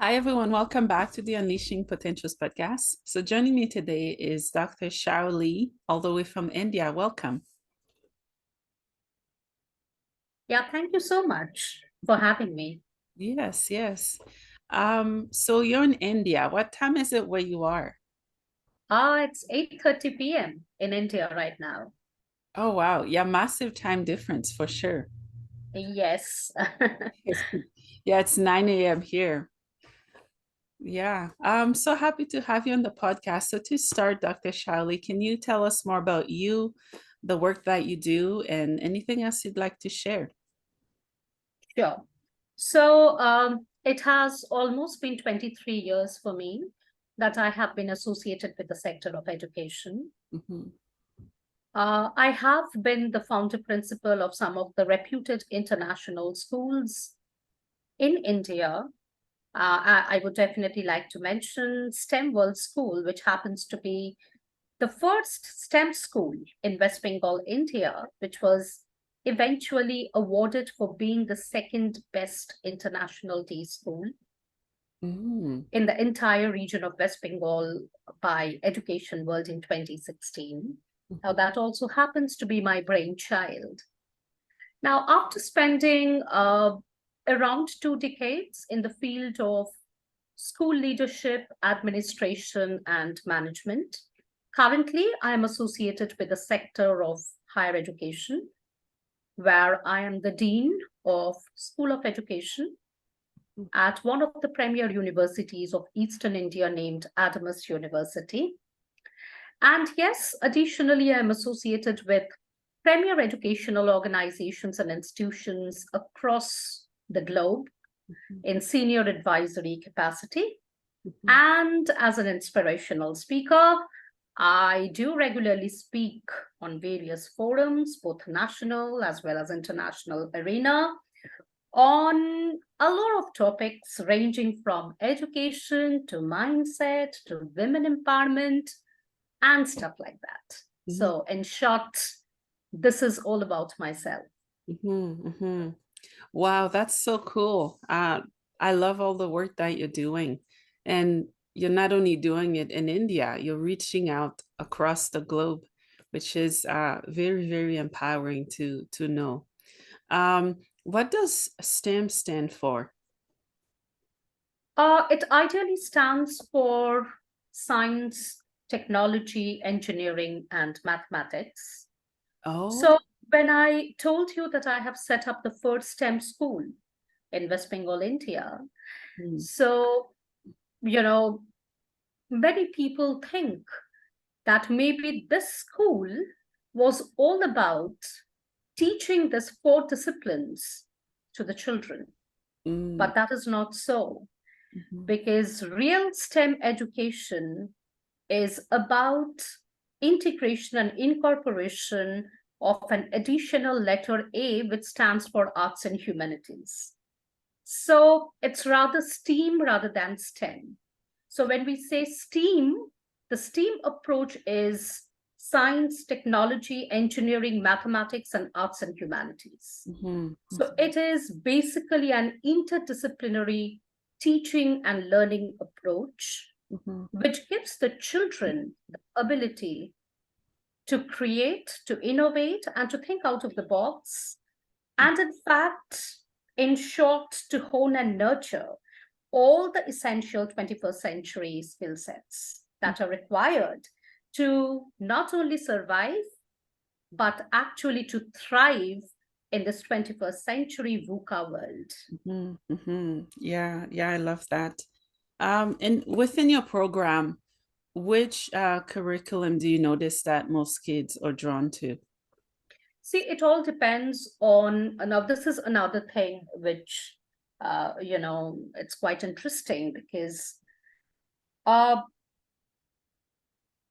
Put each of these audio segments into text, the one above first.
Hi, everyone. Welcome back to the Unleashing Potentials podcast. So, joining me today is Dr. Shauli, all the way from India. Welcome. Yeah, thank you so much for having me. Yes, yes. So you're in India. What time is it where you are? It's 8:30 p.m. in India right now. Oh, wow. Yeah, massive time difference for sure. Yes. Yeah, it's 9 a.m. here. Yeah, I'm so happy to have you on the podcast. So to start, Dr. Shauli, can you tell us more about you, the work that you do, and anything else you'd like to share? Sure. So it has almost been 23 years for me that I have been associated with the sector of education. Mhm. I have been the founder principal of some of the reputed international schools in India. I would definitely like to mention STEM World School, which happens to be the first STEM school in West Bengal, India, which was eventually awarded for being the second best international day school Mm. in the entire region of West Bengal by Education World in 2016. Now, Mhm. that also happens to be my brainchild. Now, after spending around 2 decades in the field of school leadership, administration, and management, currently I am associated with the sector of higher education, where I am the Dean of School of Education at one of the premier universities of Eastern India named Adamas University. And yes, additionally, I'm associated with premier educational organizations and institutions across the globe in senior advisory capacity. Mhm. And as an inspirational speaker, I do regularly speak on various forums, both national as well as international arena, on a lot of topics ranging from education to mindset to women empowerment and stuff like that. Mhm. So, in short, this is all about myself. Mhm. Mhm. Wow, that's so cool. I love all the work that you're doing. And you're not only doing it in India, you're reaching out across the globe, which is very, very empowering to know. What does STEM stand for? It ideally stands for science, technology, engineering, and mathematics. Oh. So, when I told you that I have set up the first STEM school in West Bengal, India, Mm. so, you know, many people think that maybe this school was all about teaching these four disciplines to the children. Mm. But that is not so, Mhm. because real STEM education is about integration and incorporation of an additional letter A, which stands for arts and humanities. So it's rather STEAM rather than STEM. So when we say STEAM, the STEAM approach is science, technology, engineering, mathematics, and arts and humanities. Mhm. So it is basically an interdisciplinary teaching and learning approach, Mhm. which gives the children the ability to create, to innovate, and to think out of the box. And in fact, in short, to hone and nurture all the essential 21st century skill sets that are required to not only survive, but actually to thrive in this 21st century VUCA world. Mhm. Mhm. Yeah, yeah, I love that. And within your program, which curriculum do you notice that most kids are drawn to? See, it all depends on, now this is another thing which, it's quite interesting because uh,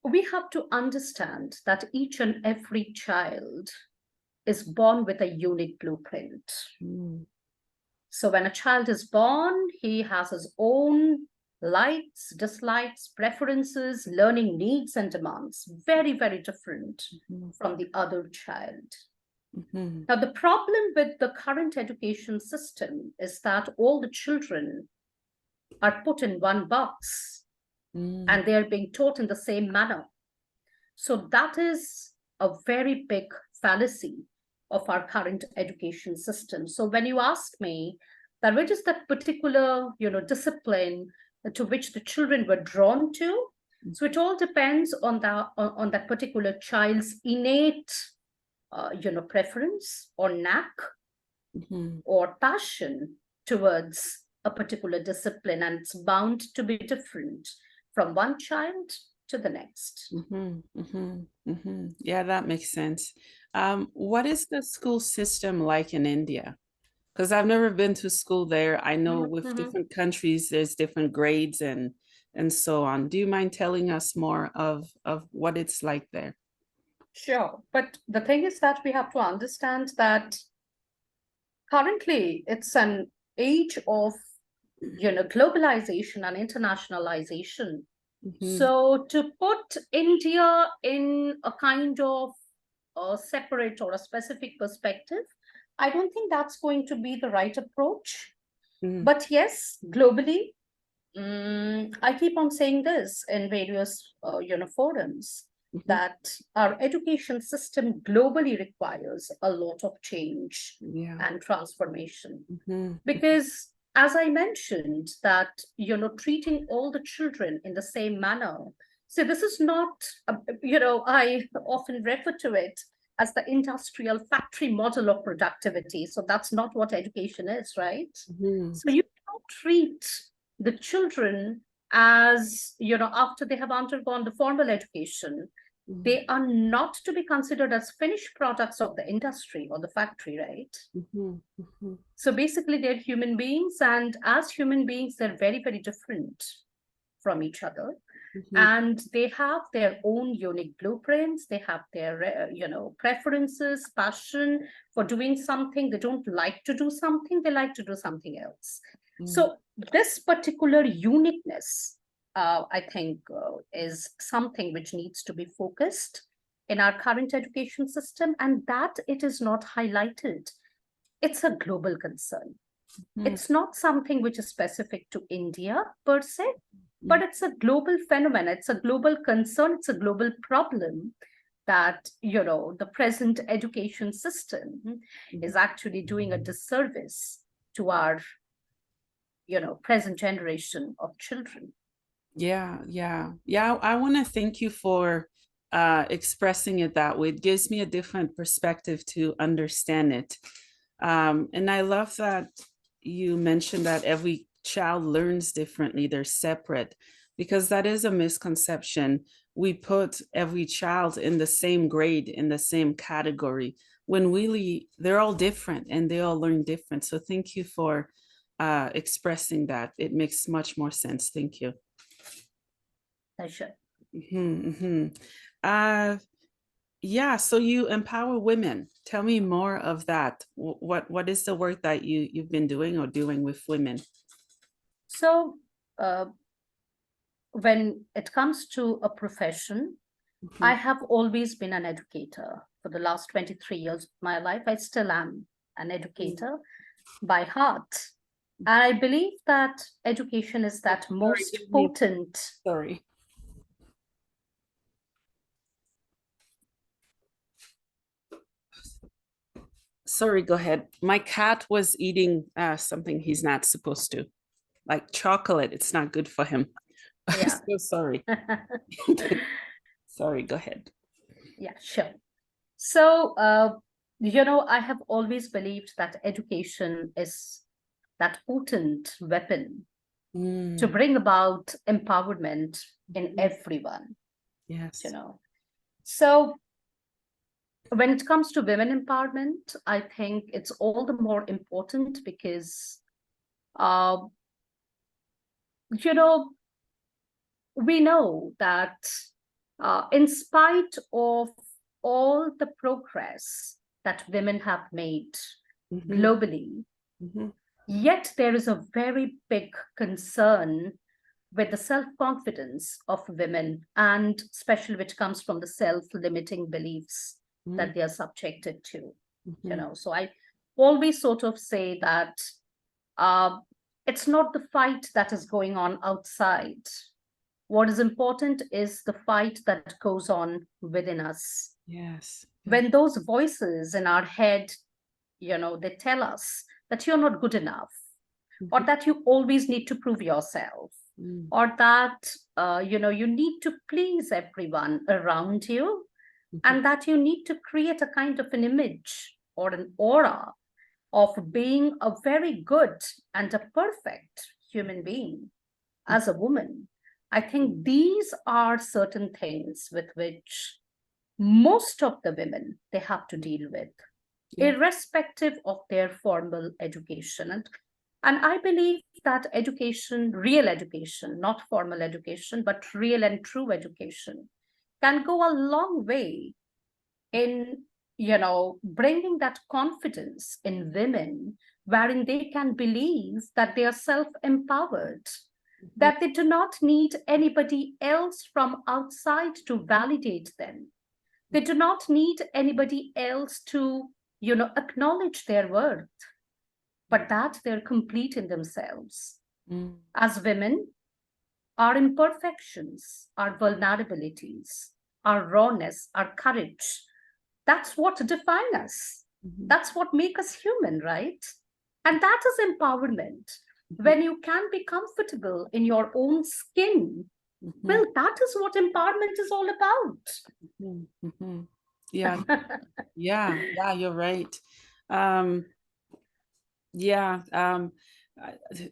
we have to understand that each and every child is born with a unique blueprint. Mm. So when a child is born, he has his own likes, dislikes, preferences, learning needs, and demands, very, very different Mhm. from the other child. Mhm. Now, the problem with the current education system is that all the children are put in one box and they are being taught in the same manner. So that is a very big fallacy of our current education system. So when you ask me that which is that particular, discipline to which the children were drawn to, so it all depends on that particular child's innate, preference or knack or passion towards a particular discipline, and it's bound to be different from one child to the next. Yeah, that makes sense. What is the school system like in India? Because I've never been to school there. I know with different countries, there's different grades and so on. Do you mind telling us more of what it's like there? Sure. But the thing is that we have to understand that currently it's an age of, globalization and internationalization. So to put India in a kind of a separate or a specific perspective, I don't think that's going to be the right approach. But yes, globally, I keep on saying this in various, forums, that our education system globally requires a lot of change and transformation. Because as I mentioned, that, treating all the children in the same manner. So this is not, I often refer to it as the industrial factory model of productivity. So that's not what education is, right? So you don't treat the children as, after they have undergone the formal education, they are not to be considered as finished products of the industry or the factory, right? So basically, they're human beings, and as human beings, they're very, very different from each other. And they have their own unique blueprints. They have their, preferences, passion for doing something. They don't like to do something. They like to do something else. So this particular uniqueness, I think, is something which needs to be focused in our current education system, and that it is not highlighted. It's a global concern. It's not something which is specific to India per se, but it's a global phenomenon. It's a global concern. It's a global problem that, the present education system is actually doing a disservice to our, present generation of children. Yeah. I want to thank you for expressing it that way. It gives me a different perspective to understand it. And I love that you mentioned that every child learns differently, they're separate, because that is a misconception. We put every child in the same grade, in the same category, when really they're all different and they all learn different. So thank you for expressing that. It makes much more sense. Thank you. Pleasure. Yeah, so you empower women. Tell me more of that. What is the work that you've been doing or doing with women? So when it comes to a profession, I have always been an educator. For the last 23 years of my life, I still am an educator by heart. I believe that education is that most potent. Sorry. Sorry, go ahead. My cat was eating something he's not supposed to, like chocolate. It's not good for him. I'm Yeah. so sorry. Sorry, go ahead. Yeah, sure. So, I have always believed that education is that potent weapon to bring about empowerment in everyone, Yes. So when it comes to women empowerment, I think it's all the more important because, we know that in spite of all the progress that women have made globally, yet there is a very big concern with the self-confidence of women, and especially which comes from the self-limiting beliefs that they are subjected to. So I always sort of say that It's not the fight that is going on outside. What is important is the fight that goes on within us. Yes. Yes. When those voices in our head, they tell us that you're not good enough, or Mhm. that you always need to prove yourself, Mm. or that you need to please everyone around you, Mhm. and that you need to create a kind of an image or an aura of being a very good and a perfect human being as a woman. I think these are certain things with which most of the women they have to deal with, Yeah. irrespective of their formal education. And I believe that education, real education, not formal education, but real and true education, can go a long way in bringing that confidence in women, wherein they can believe that they are self-empowered, Mhm. that they do not need anybody else from outside to validate them. They do not need anybody else to acknowledge their worth, but that they're complete in themselves. Mm. As women, our imperfections, our vulnerabilities, our rawness, our courage, that's what define us. Mhm. That's what make us human, right? And that is empowerment. Mhm. When you can be comfortable in your own skin, Mhm. well, that is what empowerment is all Mhm. Mhm. Yeah. about. Yeah. Yeah. You're right. Um, yeah.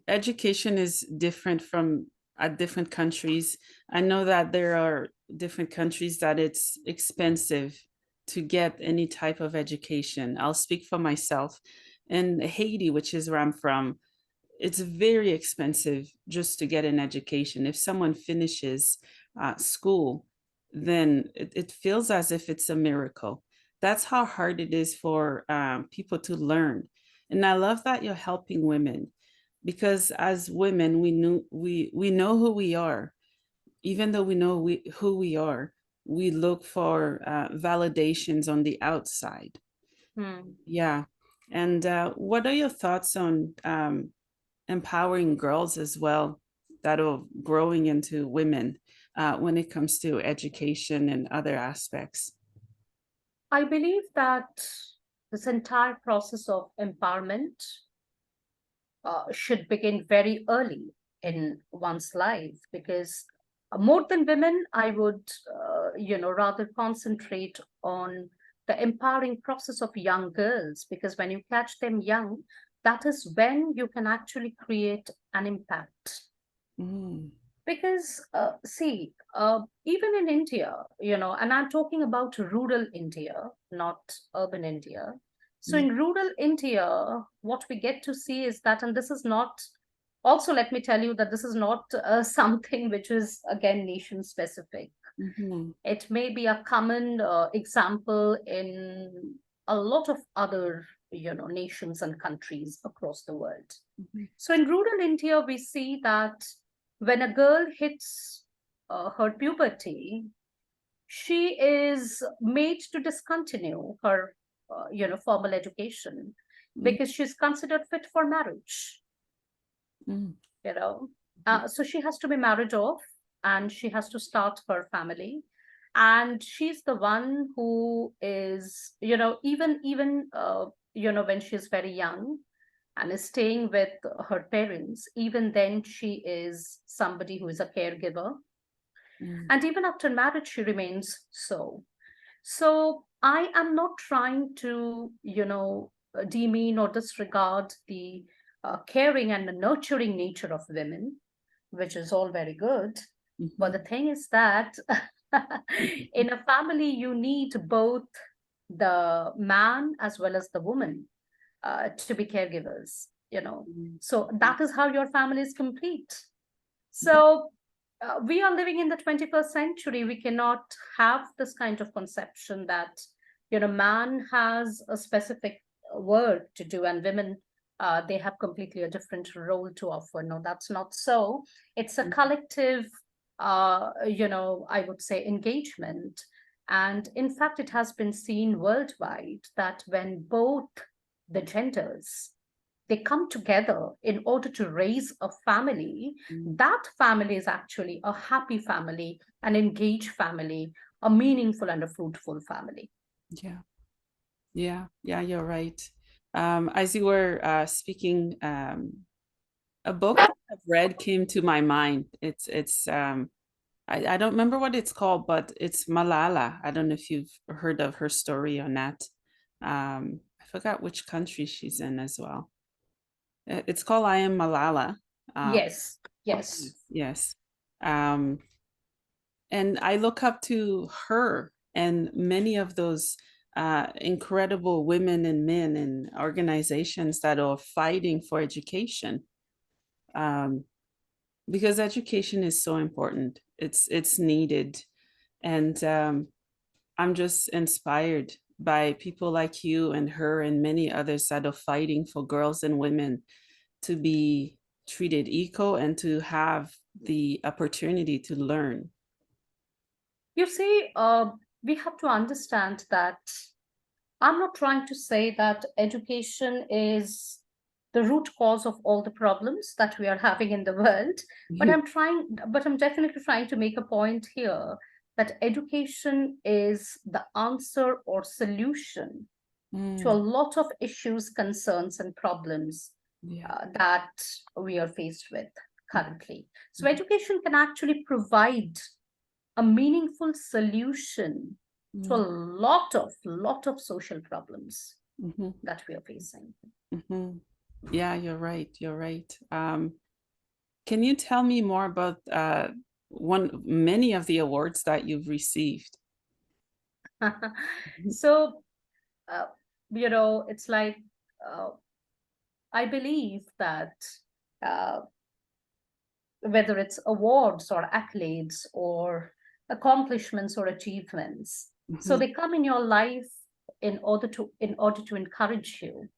Education is different from different countries. I know that there are different countries that it's expensive to get any type of education. I'll speak for myself. In Haiti, which is where I'm from, it's very expensive just to get an education. If someone finishes school, then it feels as if it's a miracle. That's how hard it is for people to learn. And I love that you're helping women because as women, we know who we are. Even though we know who we are, we look for validations on the outside. Hmm. Yeah. And what are your thoughts on empowering girls as well that are growing into women when it comes to education and other aspects? I believe that this entire process of empowerment should begin very early in one's life, because more than women, I would, rather concentrate on the empowering process of young girls, because when you catch them young, that is when you can actually create an impact. Mm. Because see, even in India, and I'm talking about rural India, not urban India. So Mm. in rural India, what we get to see is that, and this is not, also let me tell you that this is not something which is again nation specific. Mhm. It may be a common example in a lot of other nations and countries across the world. Mhm. So in rural India, we see that when a girl hits her puberty, she is made to discontinue her, formal education, Mm. because she's considered fit for marriage. Mm. You know, Mhm. so she has to be married off, and she has to start her family, and she's the one who is, even when she's very young and is staying with her parents, even then she is somebody who is a caregiver. Mm. And even after marriage, she remains so. So I am not trying to, demean or disregard the caring and the nurturing nature of women, which is all very good. But Mhm. the thing is that in a family, you need both the man as well as the woman to be caregivers, Mhm. So Mhm. that is how your family is complete. So we are living in the 21st century. We cannot have this kind of conception that, man has a specific work to do and women, they have completely a different role to offer. No, that's not so. It's a Mhm. collective, I would say, engagement. And in fact, it has been seen worldwide that when both the genders they come together in order to raise a family, Mm. that family is actually a happy family, an engaged family, a meaningful and a fruitful family. Yeah. Yeah. Yeah, you're right. As you were speaking, a book that I've read came to my mind. I don't remember what it's called, but it's Malala. I don't know if you've heard of her story or not. I forgot which country she's in as well. It's called I Am Malala. Yes, yes. Yes. Um, and I look up to her and many of those incredible women and men and organizations that are fighting for education. Um, because education is so important. It's needed. And I'm just inspired by people like you and her and many others that are fighting for girls and women to be treated equal and to have the opportunity to learn. You see, we have to understand that I'm not trying to say that education is the root cause of all the problems that we are having in the world, but I'm definitely trying to make a point here that education is the answer or solution to a Mm, lot of issues, concerns, and problems yeah. that we are faced with currently. So, education can actually provide a meaningful solution to a Mm, lot of social problems mhm, that we are facing. mhm. Yeah, you're right. You're right. Can you tell me more about many of the awards that you've received? So, uh, it's like uh, I believe that uh, whether it's awards or accolades or accomplishments or achievements, so Mhm, they come in your life in order to encourage you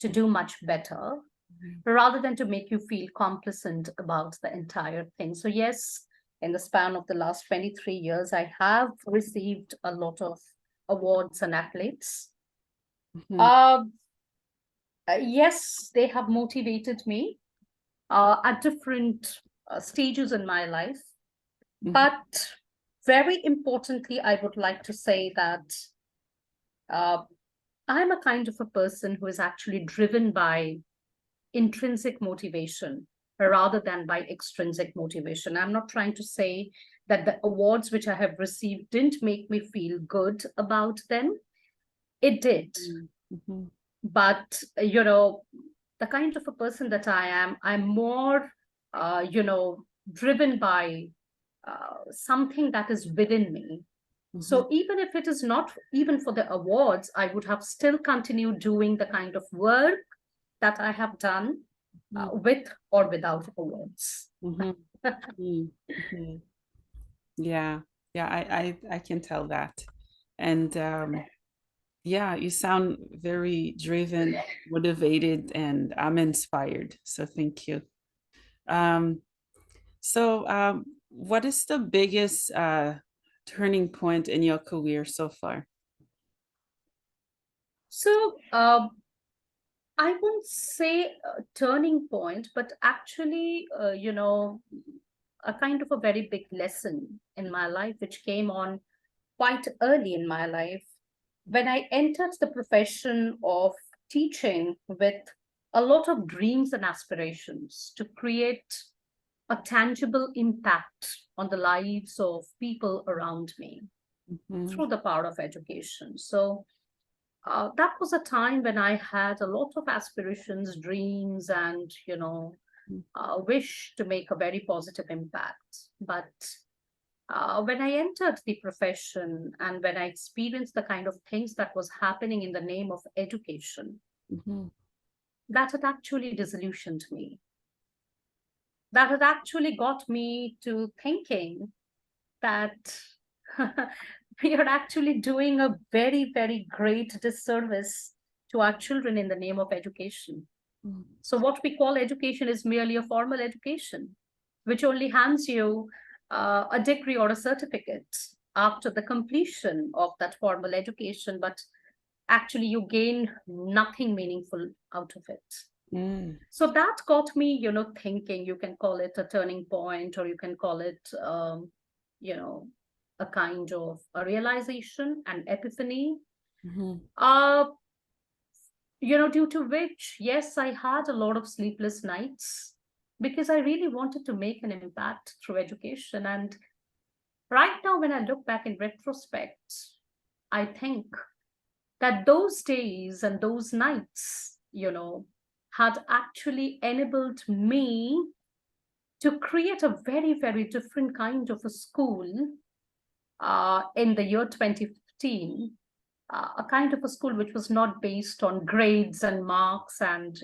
to do much better mhm, rather than to make you feel complacent about the entire thing. So, yes, in the span of the last 23 years, I have received a lot of awards and accolades. mhm, Uh, yes, they have motivated me at different stages in my life. mhm, But very importantly, I would like to say that uh, I'm a kind of a person who is actually driven by intrinsic motivation rather than by extrinsic motivation. I'm not trying to say that the awards which I have received didn't make me feel good about them. It did. mhm, mhm, But, the kind of a person that I am, I'm more, driven by something that is within me. mhm, So even if it is not even for the awards, I would have still continued doing the kind of work that I have done mhm, with or without awards. mhm, mhm, mhm. Yeah, yeah, I can tell that. And yeah, you sound very driven, motivated, and I'm inspired. So thank you. Um, what is the biggest turning point in your career so far? So I won't say a turning point, but actually, a kind of a very big lesson in my life, which came on quite early in my life when I entered the profession of teaching with a lot of dreams and aspirations to create a tangible impact on the lives of people around me Mhm, through the power of education. So that was a time when I had a lot of aspirations, dreams, and wish to make a very positive impact. But when I entered the profession and when I experienced the kind of things that was happening in the name of education, mhm, that had actually disillusioned me. That had actually got me to thinking that we are actually doing a very, very great disservice to our children in the name of education. mhm, So, what we call education is merely a formal education, which only hands you a degree or a certificate after the completion of that formal education, but actually you gain nothing meaningful out of it. Mm. So that got me, thinking. You can call it a turning point, or you can call it, you know, a kind of a realization, an epiphany. Mhm. Uh, due to which, yes, I had a lot of sleepless nights because I really wanted to make an impact through education. And right now, when I look back in retrospect, I think that those days and those nights, had actually enabled me to create a very, very different kind of a school in the year 2015, a kind of a school which was not based on grades and marks and,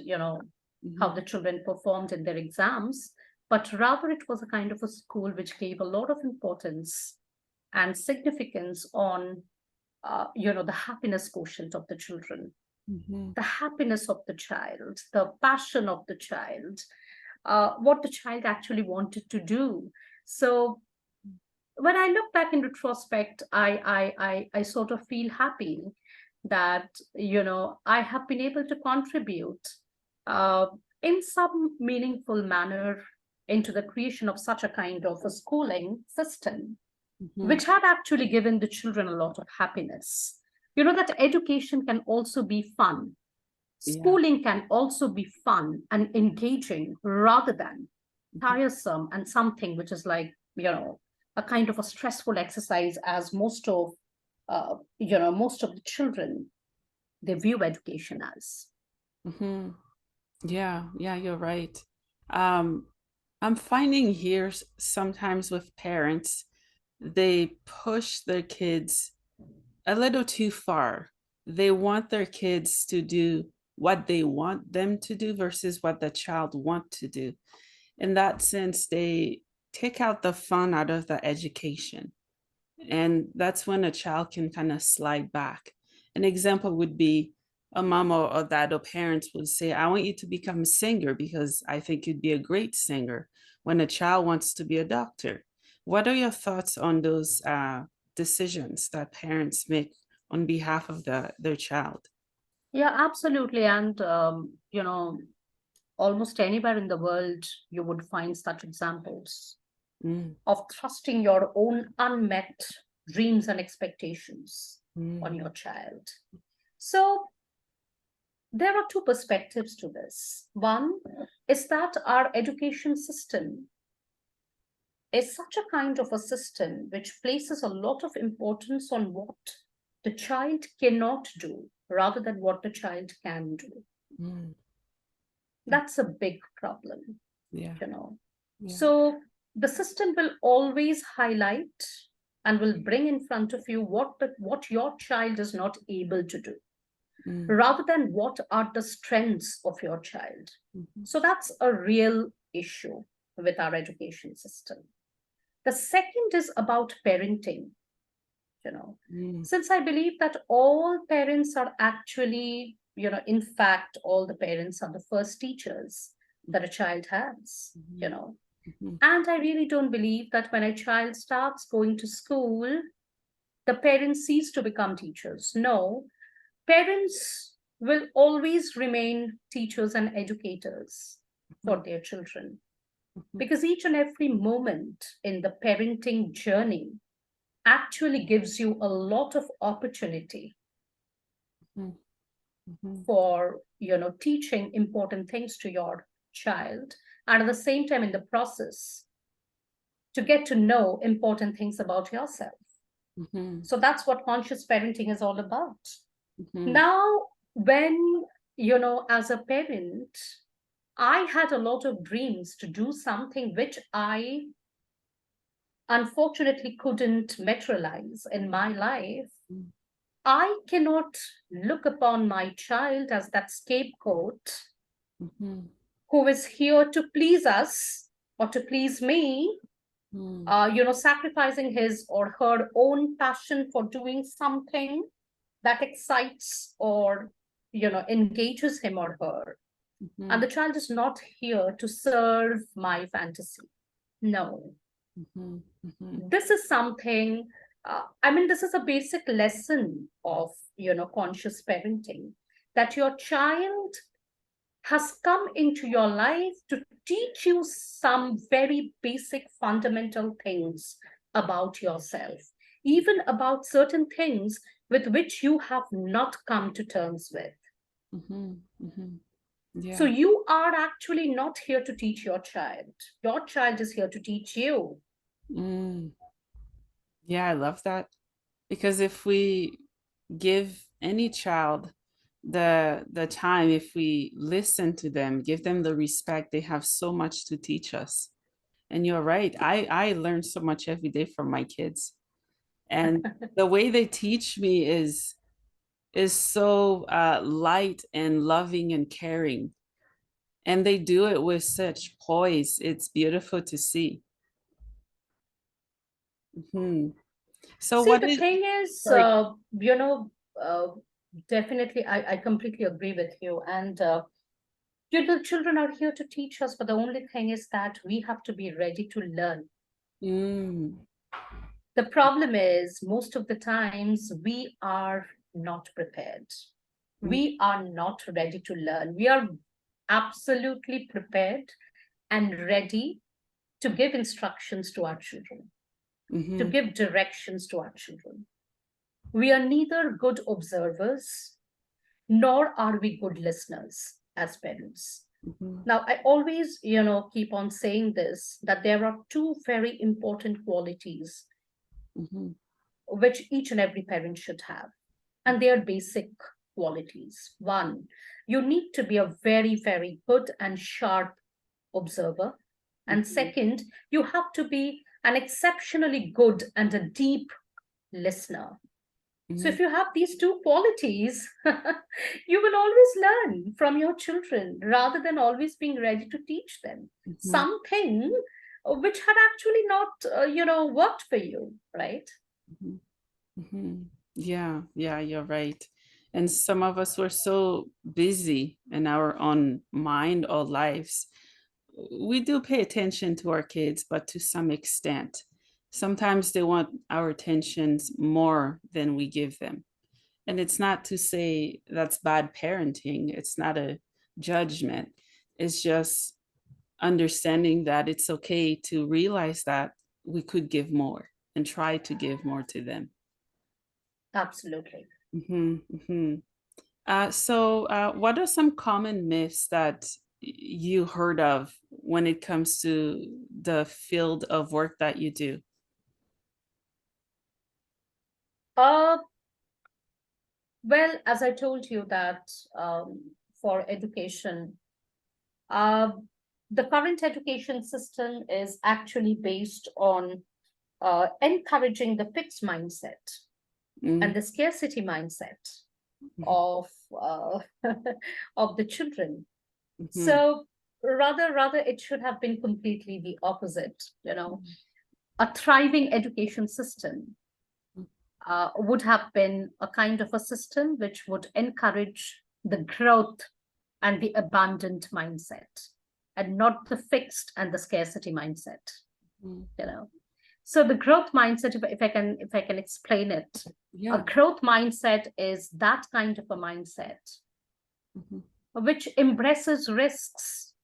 how Mhm. the children performed in their exams, but rather it was a kind of a school which gave a lot of importance and significance on, the happiness quotient of the children, Mhm. the happiness of the child, the passion of the child, what the child actually wanted to do. So when I look back in retrospect, I sort of feel happy that I have been able to contribute uh, in some meaningful manner into the creation of such a kind of a schooling system, Mhm. which had actually given the children a lot of happiness. That education can also be fun. Yeah. Schooling can also be fun and engaging rather than Mhm. tiresome and something which is like, a kind of a stressful exercise, as most of the children, they view education as. Mhm. Yeah, yeah, you're right. Um, I'm finding here sometimes with parents, they push their kids a little too far. They want their kids to do what they want them to do versus what the child want to do. In that sense, they take out the fun out of the education. And that's when a child can kind of slide back. An example would be a mom or dad or parents would say, I want you to become a singer because I think you'd be a great singer, when a child wants to be a doctor. What are your thoughts on those decisions that parents make on behalf of their child? Yeah, absolutely. And, almost anywhere in the world, you would find such examples Mm, of thrusting your own unmet dreams and expectations on mm, your child. So, there are two perspectives to this. One is that our education system is such a kind of a system which places a lot of importance on what the child cannot do rather than what the child can do. mm. That's a big problem, Yeah, you know. yeah. So the system will always highlight and will bring in front of you what your child is not able to do, Mm, rather than what are the strengths of your child. mhm, So that's a real issue with our education system. The second is about parenting, you know, mm, since I believe that all parents are actually, in fact, all the parents are the first teachers that a child has, mhm, mhm, And I really don't believe that when a child starts going to school, the parents cease to become teachers. No, parents will always remain teachers and educators for mhm, their children, mhm, because each and every moment in the parenting journey actually gives you a lot of opportunity mhm, mhm, for teaching important things to your child, and at the same time in the process to get to know important things about yourself. mhm, So that's what conscious parenting is all about. mhm, Now, when, as a parent, I had a lot of dreams to do something which I unfortunately couldn't materialize in my life. mhm, I cannot look upon my child as that scapegoat mhm, who is here to please us or to please me, mhm, sacrificing his or her own passion for doing something that excites or, engages him or her. And mhm, the child is not here to serve my fantasy. No, mhm, mhm, this is something, this is a basic lesson of, conscious parenting, that your child has come into your life to teach you some very basic fundamental things about yourself, even about certain things with which you have not come to terms with. Mhm, mhm. So Yeah. you are actually not here to teach your child. Your child is here to teach you. Mm. Yeah, I love that. Because if we give any child the time, if we listen to them, give them the respect, they have so much to teach us. And you're right. I learn so much every day from my kids. And the way they teach me is so light and loving and caring. And they do it with such poise. It's beautiful to see. Mhm. So See, what the is, thing is, sorry. uh, definitely, I completely agree with you. And children are here to teach us, but the only thing is that we have to be ready to learn. Mm, The problem is, most of the times, we are not prepared. mm, We are not ready to learn. We are absolutely prepared and ready to give instructions to our children, to mhm, give directions to our children. We are neither good observers nor are we good listeners as parents. mhm, Now, I always, keep on saying this, that there are two very important qualities mhm, which each and every parent should have, and they are basic qualities. One, you need to be a very, very good and sharp observer. And mhm, second, you have to be an exceptionally good and a deep listener. So mhm, if you have these two qualities, you will always learn from your children rather than always being ready to teach them mhm, something which had actually not, worked for you, right? mhm, mhm. Yeah, yeah, you're right. And some of us were so busy in our own mind or lives. We do pay attention to our kids, but to some extent. Sometimes they want our attentions more than we give them. And it's not to say that's bad parenting, it's not a judgment. It's just understanding that it's okay to realize that we could give more and try to give more to them. Absolutely. Mhm, mhm. What are some common myths that you heard of when it comes to the field of work that you do? Uh, well, as I told you that for education, uh, the current education system is actually based on encouraging the fixed mindset and Mm, the scarcity mindset mhm, of of the children. mhm, So rather it should have been completely the opposite. A thriving education system would have been a kind of a system which would encourage the growth and the abundant mindset, and not the fixed and the scarcity mindset. mhm. You know, so the growth mindset, if I can explain it, a Yeah. growth mindset is that kind of a mindset Mhm, which embraces risks,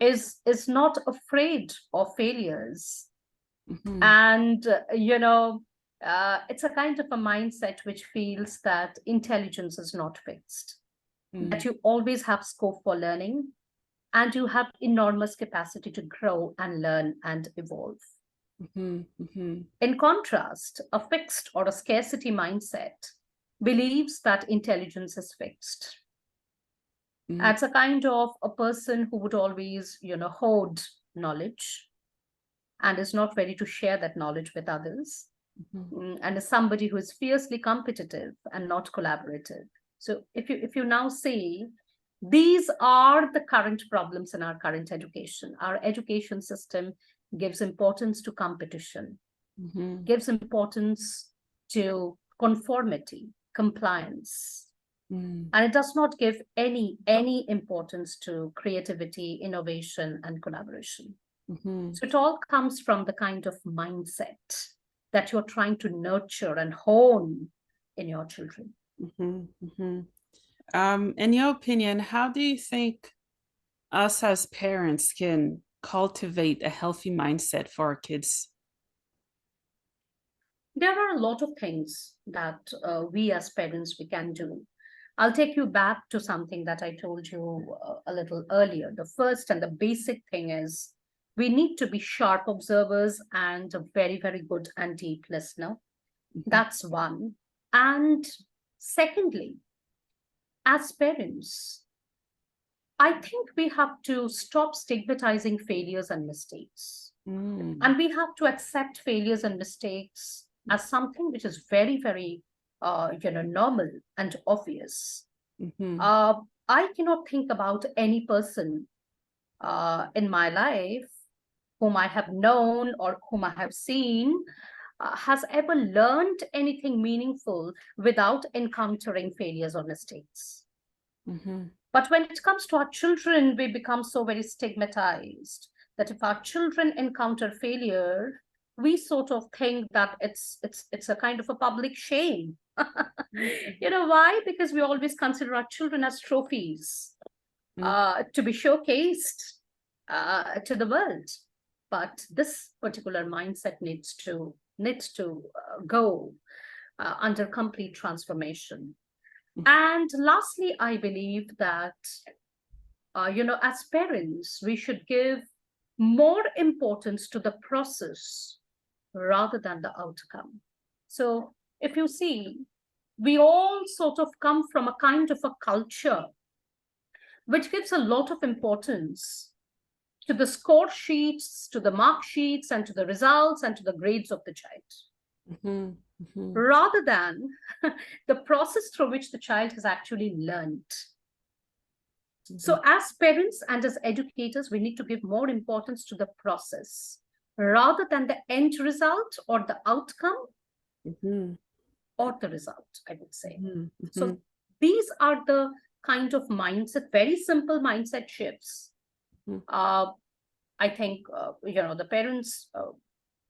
is not afraid of failures, mhm, and it's a kind of a mindset which feels that intelligence is not fixed, that mhm, you always have scope for learning, and you have enormous capacity to grow and learn and evolve. mhm, mhm, In contrast, a fixed or a scarcity mindset believes that intelligence is fixed. mhm, It's a kind of a person who would always, hoard knowledge and is not ready to share that knowledge with others, mhm, and is somebody who is fiercely competitive and not collaborative. So if you now see, these are the current problems in our current education. Our education system gives importance to competition, mhm, gives importance to conformity, compliance, mhm, and it does not give any importance to creativity, innovation, and collaboration. mhm, So it all comes from the kind of mindset that you're trying to nurture and hone in your children. mhm, mhm. In your opinion, how do you think us as parents can cultivate a healthy mindset for our kids? There are a lot of things that we as parents we can do. I'll take you back to something that I told you a little earlier. The first and the basic thing is we need to be sharp observers and a very, very good and deep listener. Mhm, That's one. And secondly, as parents, I think we have to stop stigmatizing failures and mistakes. mm, And we have to accept failures and mistakes as something which is very, very, normal and obvious. mhm, Uh, I cannot think about any person in my life whom I have known or whom I have seen has ever learned anything meaningful without encountering failures or mistakes. mhm, But when it comes to our children, we become so very stigmatized that if our children encounter failure, we sort of think that it's a kind of a public shame. mhm, You know why? Because we always consider our children as trophies mhm, to be showcased to the world. But this particular mindset needs to go under complete transformation. And lastly, I believe that as parents, we should give more importance to the process rather than the outcome. So if you see, we all sort of come from a kind of a culture which gives a lot of importance to the score sheets, to the mark sheets, and to the results and to the grades of the child, mhm, mhm, rather than the process through which the child has actually learned. mhm, So, as parents and as educators, we need to give more importance to the process rather than the end result or the outcome mhm, or the result, I would say. mhm, So, mhm, these are the kind of mindset, very simple mindset shifts. mhm, Uh, I think, the parents,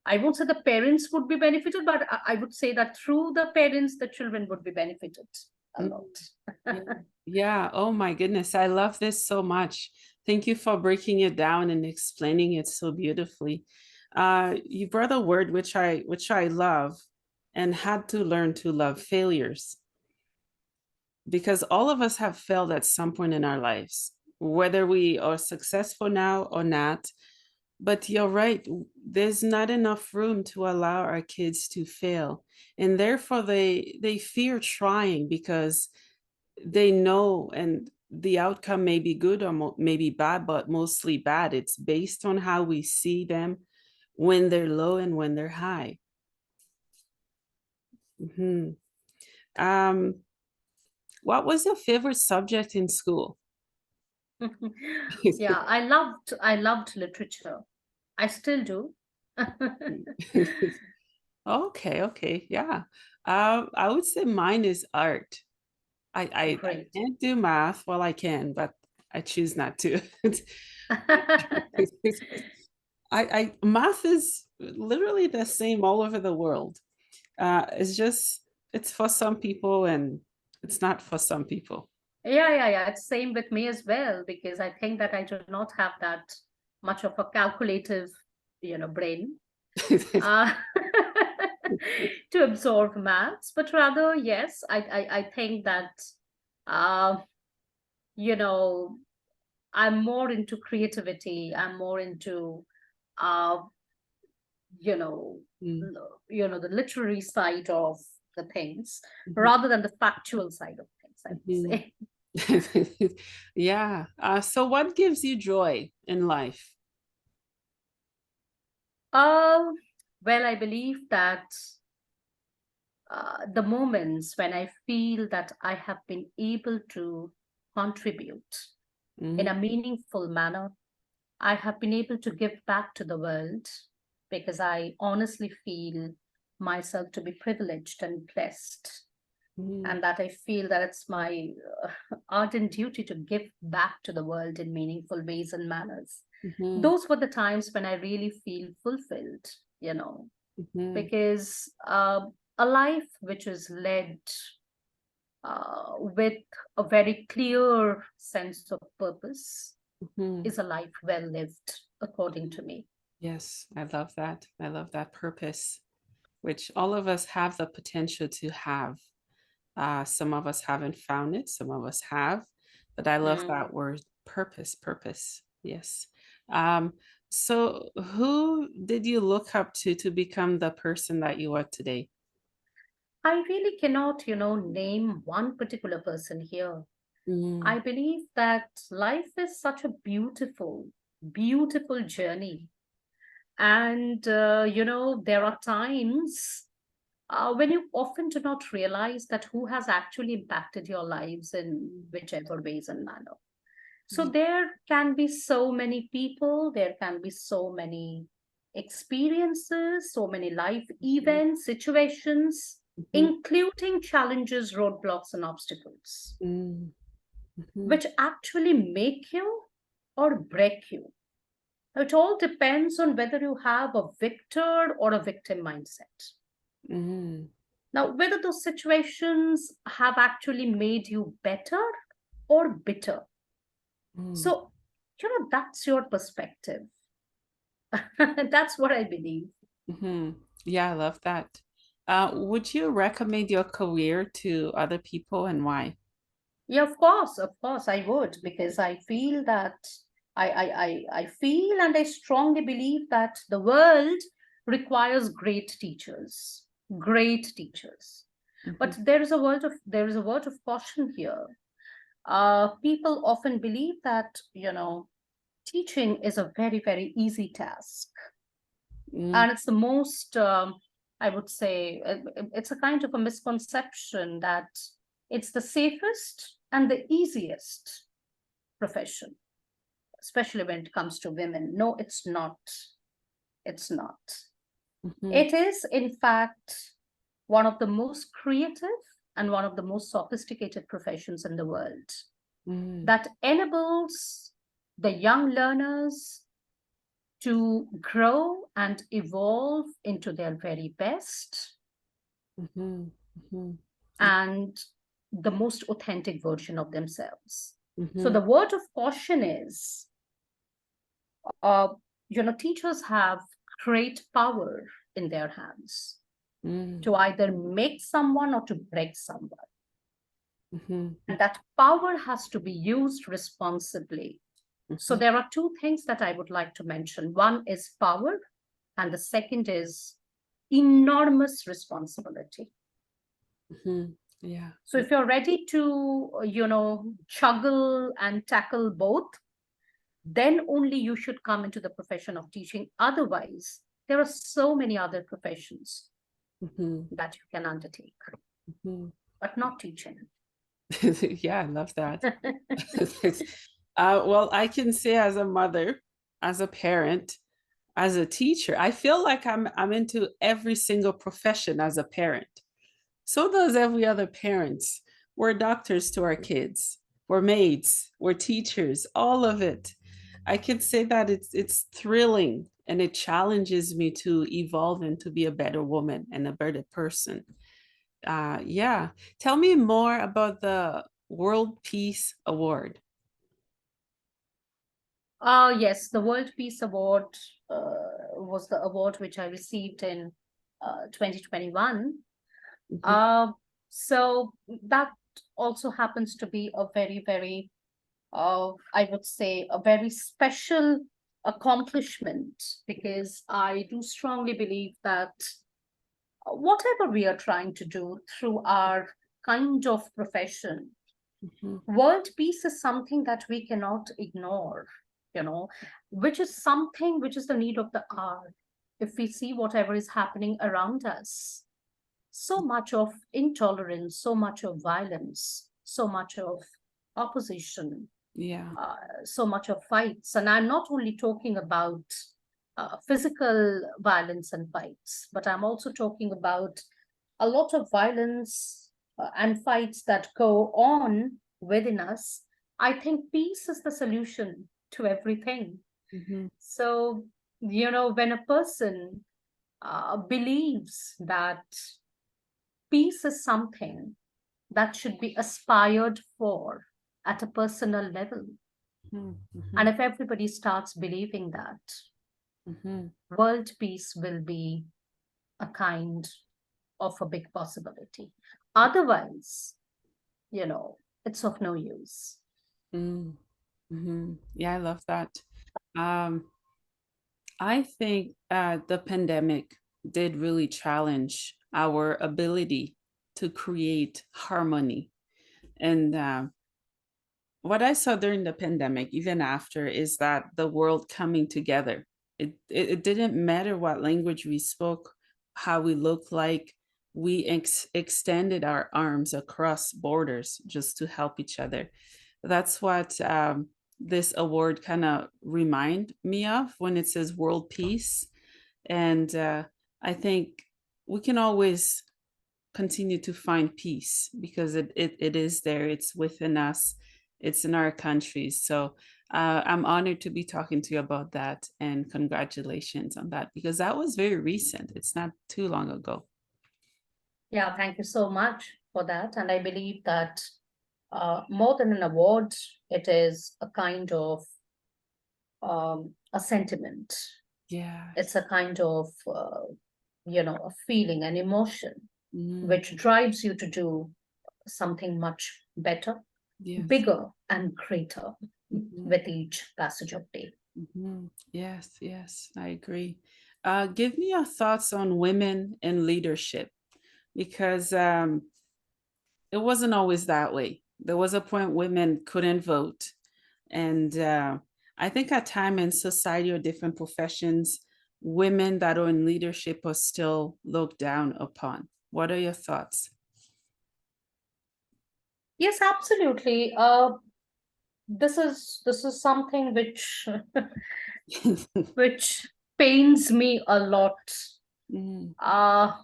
I won't say the parents would be benefited, but I would say that through the parents, the children would be benefited a mhm. lot. Yeah. Yeah. Oh my goodness. I love this so much. Thank you for breaking it down and explaining it so beautifully. You brought a word which I love and had to learn to love failures because all of us have failed at some point in our lives, whether we are successful now or not. But you're right, there's not enough room to allow our kids to fail. And therefore they fear trying because they know and the outcome may be good or maybe bad, but mostly bad. It's based on how we see them when they're low and when they're high. Mhm. Um, what was your favorite subject in school? Yeah, I loved literature. I still do. Okay, okay, yeah. I would say mine is art. I Great. can't do math. Well, I can, but I choose not to. I math is literally the same all over the world. It's just it's for some people and it's not for some people. Yeah. It's same with me as well, because I think that I do not have that much of a calculative, brain uh, to absorb maths, but rather, yes, I think that, uh, you know, I'm more into creativity. I'm more into, uh, you know, Mm, the literary side of the things mhm, rather than the factual side of things, I would mhm. say. Yeah. So what gives you joy in life? Um, well, I believe that the moments when I feel that I have been able to contribute in Mhm, a meaningful manner, I have been able to give back to the world, because I honestly feel myself to be privileged and blessed, mhm, and that I feel that it's my ardent duty to give back to the world in meaningful ways and manners. mhm, Those were the times when I really feel fulfilled, mhm, because a life which is led with a very clear sense of purpose Mhm. is a life well lived, according to me. Yes, I love that. I love that purpose, which all of us have the potential to have. Some of us haven't found it, some of us have, but I love Mm. that word purpose, purpose. Yes. Um, so who did you look up to become the person that you are today? I really cannot, name one particular person here. Mm, I believe that life is such a beautiful, beautiful journey. And, there are times when you often do not realize that who has actually impacted your lives in whichever ways and manner. So mm, there can be so many people, there can be so many experiences, so many life mhm, events, situations, mhm, including challenges, roadblocks, and obstacles, mm, mhm, which actually make you or break you. It all depends on whether you have a victor or a victim mindset. mm, Now, whether those situations have actually made you better or bitter. mm, So, that's your perspective. That's what I believe. mhm. Yeah, I love that. Would you recommend your career to other people and why? Yeah, of course, I would, because I feel that I feel and I strongly believe that the world requires great teachers, great teachers. Mhm, But there is a word of caution here. People often believe that teaching is a very very easy task, mm, and it's the most I would say it's a kind of a misconception that it's the safest and the easiest profession, especially when it comes to women. No, it's not. It's not. mhm, It is, in fact, one of the most creative and one of the most sophisticated professions in the world mm, that enables the young learners to grow and evolve into their very best mhm, mhm, and the most authentic version of themselves. So mhm, the word of caution is, uh, teachers have great power in their hands mm, to either make someone or to break someone. mhm, And that power has to be used responsibly. So mhm, there are two things that I would like to mention. One is power, and the second is enormous responsibility. mhm. Yeah. So if you're ready to, juggle and tackle both, then only you should come into the profession of teaching. Otherwise, there are so many other professions Mhm, that you can undertake, mhm. but not teaching. Yeah, I love that. Well, I can say as a mother, as a parent, as a teacher, I feel like I'm into every single profession as a parent. So does every other parents. We're doctors to our kids. We're maids. We're teachers. All of it. I can say that it's thrilling and it challenges me to evolve and to be a better woman and a better person. Yeah. Tell me more about the World Peace Award. Yes, the World Peace Award was the award which I received in 2021. Mhm, Uh, so that also happens to be a very, very, I would say, a very special accomplishment, because I do strongly believe that whatever we are trying to do through our kind of profession, mhm, world peace is something that we cannot ignore, you know, which is something which is the need of the hour. If we see whatever is happening around us, so much of intolerance, so much of violence, so much of opposition, yeah. so much of fights. And I'm not only talking about physical violence and fights, but I'm also talking about a lot of violence and fights that go on within us. I think peace is the solution to everything. Mhm, So, when a person believes that peace is something that should be aspired for at a personal level. And if everybody starts believing that, world peace will be a kind of a big possibility. Otherwise, it's of no use. Yeah, I love that. Um, I think the pandemic did really challenge our ability to create harmony. And what I saw during the pandemic, even after, is that the world coming together. It didn't matter what language we spoke, how we looked like. We extended our arms across borders just to help each other. That's what this award kind of remind me of when it says world peace. And I think we can always continue to find peace because it is there, it's within us, it's in our countries. So I'm honored to be talking to you about that, and congratulations on that, because that was very recent. It's not too long ago. Yeah, thank you so much for that. And I believe that more than an award, it is a kind of a sentiment. Yeah. It's a kind of, a feeling, an emotion, which Mm, drives you to do something much better, yes. bigger, and greater Mhm, with each passage of day. yes, yes, I agree. Give me your thoughts on women in leadership, because it wasn't always that way. There was a point women couldn't vote. And I think at time in society or different professions, women that are in leadership are still looked down upon. What are your thoughts? Yes, absolutely. This is something which which pains me a lot. Mm,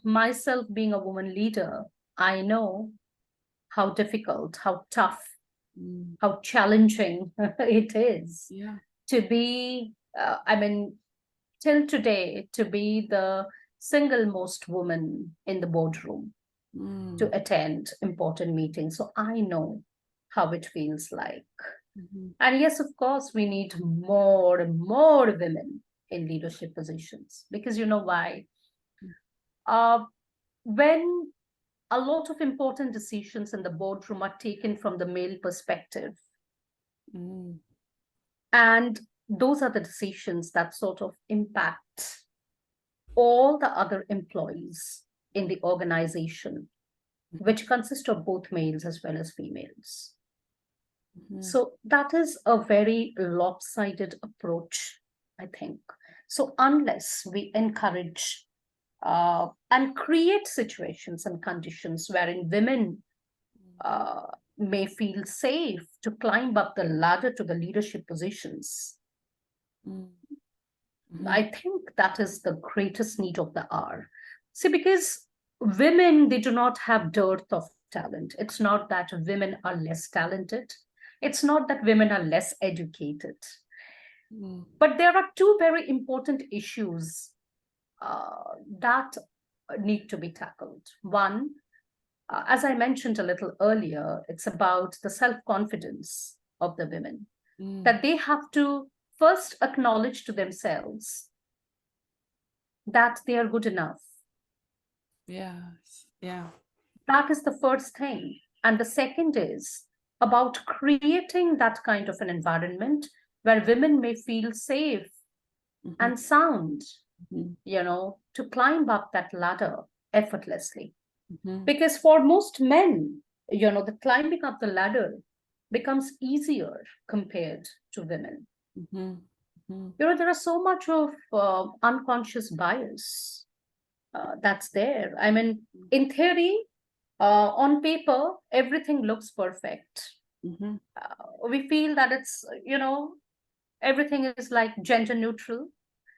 Myself being a woman leader, I know how difficult, how tough, mm, how challenging it is yeah. to be, till today, to be the single most woman in the boardroom Mm, to attend important meetings. So I know how it feels like. mhm, And yes, of course, we need more and more women in leadership positions because you know why? Uh, when a lot of important decisions in the boardroom are taken from the male perspective, mm, and those are the decisions that sort of impact all the other employees in the organization, mhm, which consist of both males as well as females. mhm, So that is a very lopsided approach, I think. So unless we encourage and create situations and conditions wherein women uh, may feel safe to climb up the ladder to the leadership positions, mm, mhm, I think that is the greatest need of the hour. See, because women, they do not have dearth of talent. It's not that women are less talented. It's not that women are less educated. mm, But there are two very important issues that need to be tackled. One, as I mentioned a little earlier, it's about the self confidence of the women, mm. that they have to first acknowledge to themselves that they are good enough. Yes, yeah. That is the first thing. And the second is about creating that kind of an environment where women may feel safe Mhm, and sound, mhm, to climb up that ladder effortlessly. mhm, Because for most men, the climbing up the ladder becomes easier compared to women. mhm, mhm, There is so much of unconscious bias that's there. I mean, in theory, on paper, everything looks perfect. mhm, We feel that it's, everything is like gender neutral.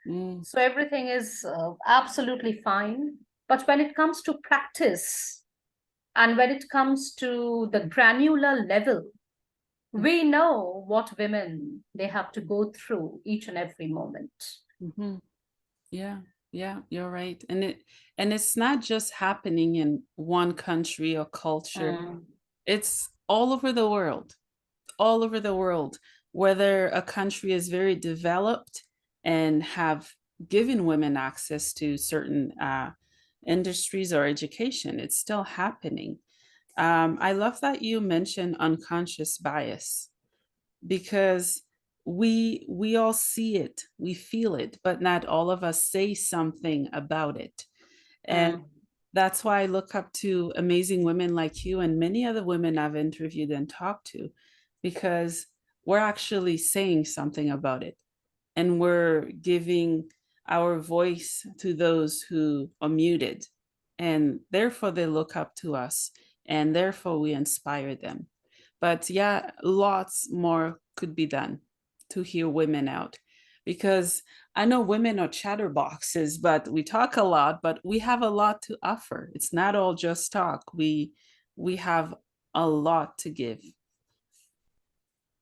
mm, So everything is absolutely fine. But when it comes to practice and when it comes to the granular level, mm, we know what women they have to go through each and every moment. mhm. Yeah, yeah, you're right. And it's not just happening in one country or culture. Mm. It's all over the world, all over the world, whether a country is very developed and have given women access to certain industries or education, it's still happening. I love that you mentioned unconscious bias because we all see it, we feel it, but not all of us say something about it. And Mm. that's why I look up to amazing women like you and many other women I've interviewed and talked to, because we're actually saying something about it and we're giving our voice to those who are muted. And therefore, they look up to us and therefore we inspire them. But yeah, lots more could be done to hear women out because I know women are chatterboxes, but we talk a lot, but we have a lot to offer. It's not all just talk. We have a lot to give.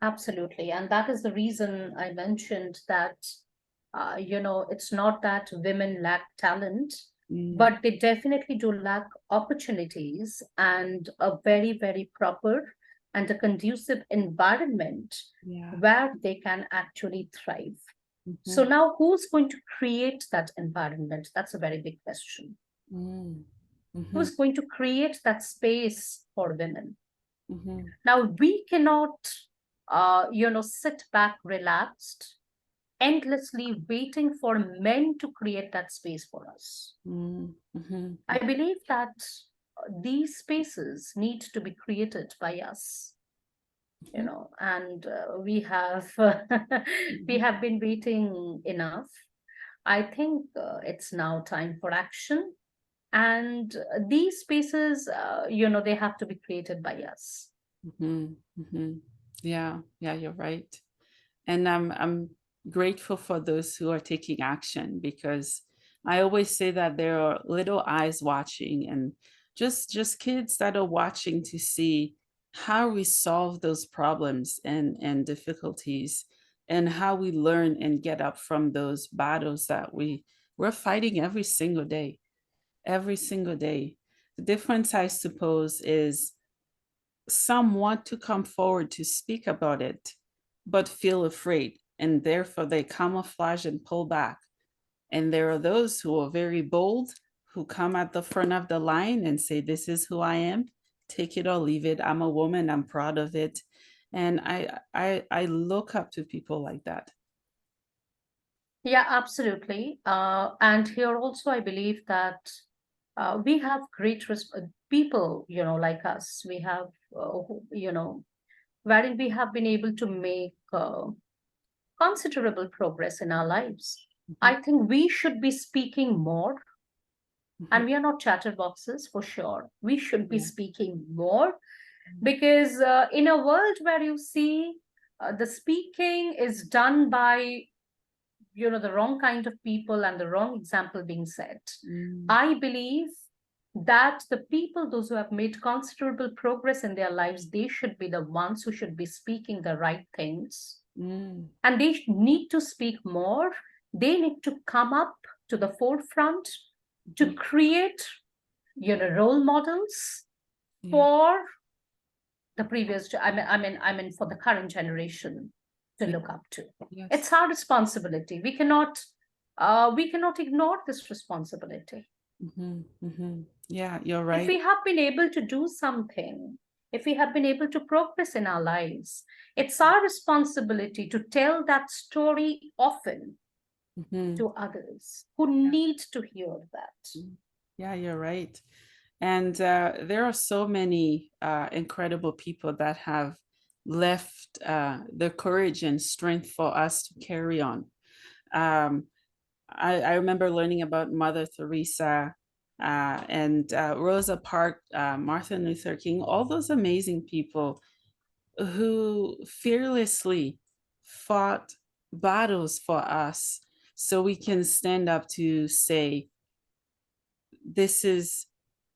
Absolutely. And that is the reason I mentioned that, it's not that women lack talent, Mm, but they definitely do lack opportunities and a very, very proper and a conducive environment yeah. where they can actually thrive. So Mhm, now who's going to create that environment? That's a very big question. mm, mhm, Who's going to create that space for women? mhm, Now we cannot, sit back relaxed, endlessly waiting for men to create that space for us. mm, mhm, I believe that these spaces need to be created by us, mhm, and we have we mhm, have been waiting enough. I think it's now time for action, and these spaces, they have to be created by us. mhm, mhm. Yeah, yeah, you're right. And I'm grateful for those who are taking action because I always say that there are little eyes watching and just kids that are watching to see how we solve those problems and difficulties and how we learn and get up from those battles that we're fighting every single day. The difference, I suppose, is some want to come forward to speak about it, but feel afraid, and therefore they camouflage and pull back. And there are those who are very bold, who come at the front of the line and say, "This is who I am. Take it or leave it. I'm a woman. I'm proud of it." And I look up to people like that. Yeah, absolutely. And here also, I believe that we have people, like us. We have, wherein we have been able to make considerable progress in our lives. Mhm, I think we should be speaking more, mhm, and we are not chatterboxes for sure. We should be yeah, speaking more because in a world where you see the speaking is done by the wrong kind of people and the wrong example being set, mm, I believe that the people, those who have made considerable progress in their lives, they should be the ones who should be speaking the right things, mm, and they need to speak more. They need to come up to the forefront to mhm, create role models yeah, for the previous I mean for the current generation to yeah, look up to. yes, It's our responsibility. We cannot ignore this responsibility. mhm, mhm. Yeah, you're If right. we have been able to do something, if we have been able to progress in our lives, it's our responsibility to tell that story often Mhm, to others who yeah. need to hear that. Mm. Yeah, you're right. And there are so many incredible people that have left the courage and strength for us to carry on. Um, I remember learning about Mother Teresa and Rosa Parks, Martin Luther King, all those amazing people who fearlessly fought battles for us so we can stand up to say, this is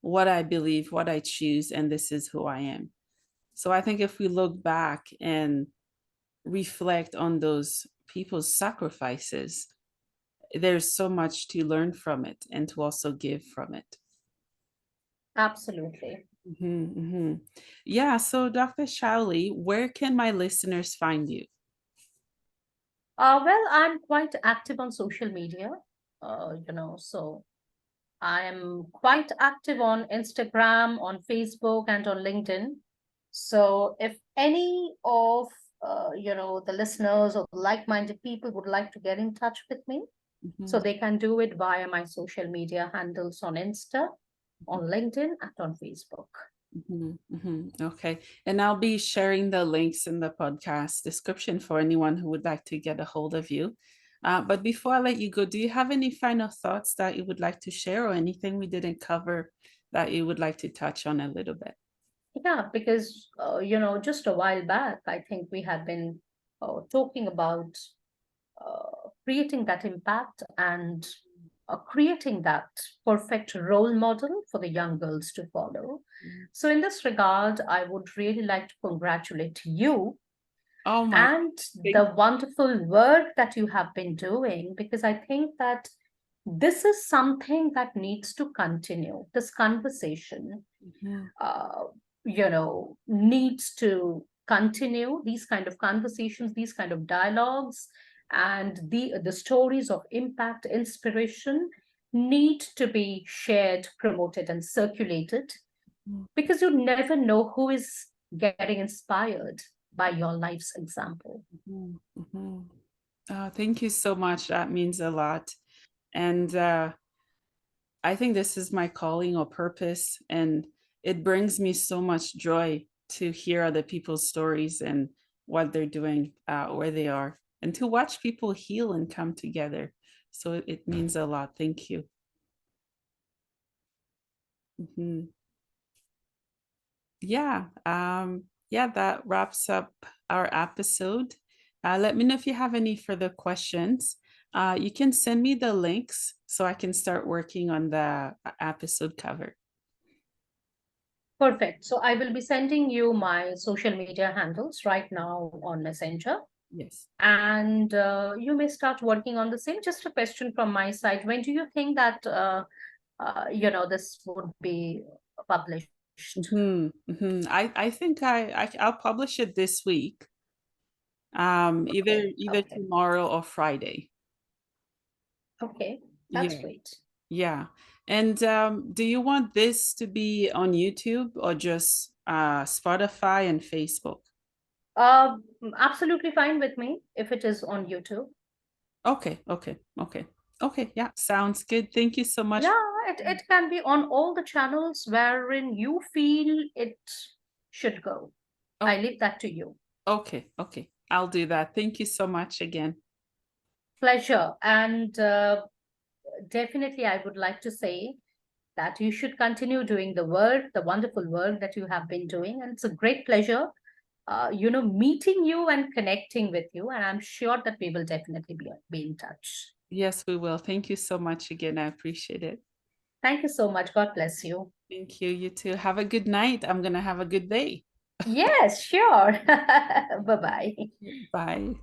what I believe, what I choose, and this is who I am. So I think if we look back and reflect on those people's sacrifices, there's so much to learn from it and to also give from it. Absolutely. Yeah, so Dr. Shauli, where can my listeners find you? Well, I'm quite active on social media, so I am quite active on Instagram, on Facebook, and on LinkedIn. So if any of the listeners or like-minded people would like to get in touch with me, so Mhm. they can do it via my social media handles on Insta, on LinkedIn, and on Facebook. Okay. And I'll be sharing the links in the podcast description for anyone who would like to get a hold of you. But before I let you go, do you have any final thoughts that you would like to share or anything we didn't cover that you would like to touch on a little bit? Yeah, because just a while back, I think we had been talking about creating that impact and creating that perfect role model for the young girls to follow. Mm. So, in this regard, I would really like to congratulate you Oh my, and thank the wonderful work that you have been doing, because I think that this is something that needs to continue. This conversation you. uh, needs to continue. These kind of conversations, these kind of dialogues, and the stories of impact, inspiration need to be shared, promoted, and circulated, Mhm. because you never know who is getting inspired by your life's example. Mhm. Mhm. Thank you so much. That means a lot. And I think this is my calling or purpose. And it brings me so much joy to hear other people's stories and what they're doing, where they are, and to watch people heal and come together. So it means a lot. Thank you. Mhm. Yeah. Yeah, that wraps up our episode. Let me know if you have any further questions. You can send me the links so I can start working on the episode cover. Perfect. So I will be sending you my social media handles right now on Messenger, Yes. and you may start working on the same. Just a question from my side: when do you think that this would be published? I think I'll publish it this week. Okay, Either okay, tomorrow or Friday. okay. That's Yeah, great. yeah. And do you want this to be on YouTube or just Spotify and Facebook? Uh, Absolutely fine with me if it is on YouTube. Okay. Yeah, sounds good. Thank you so much. Yeah, it can be on all the channels wherein you feel it should go. Oh, I leave that to you. okay. I'll do that. Thank you so much again. Pleasure. And definitely, I would like to say that you should continue doing the work, the wonderful work that you have been doing. And it's a great pleasure, meeting you and connecting with you. And I'm sure that we will definitely be in touch. Yes, we will. Thank you so much again. I appreciate it. Thank you so much. God bless you. Thank you. You too. Have a good night. I'm gonna have a good day. Yes, sure. Bye bye. Bye.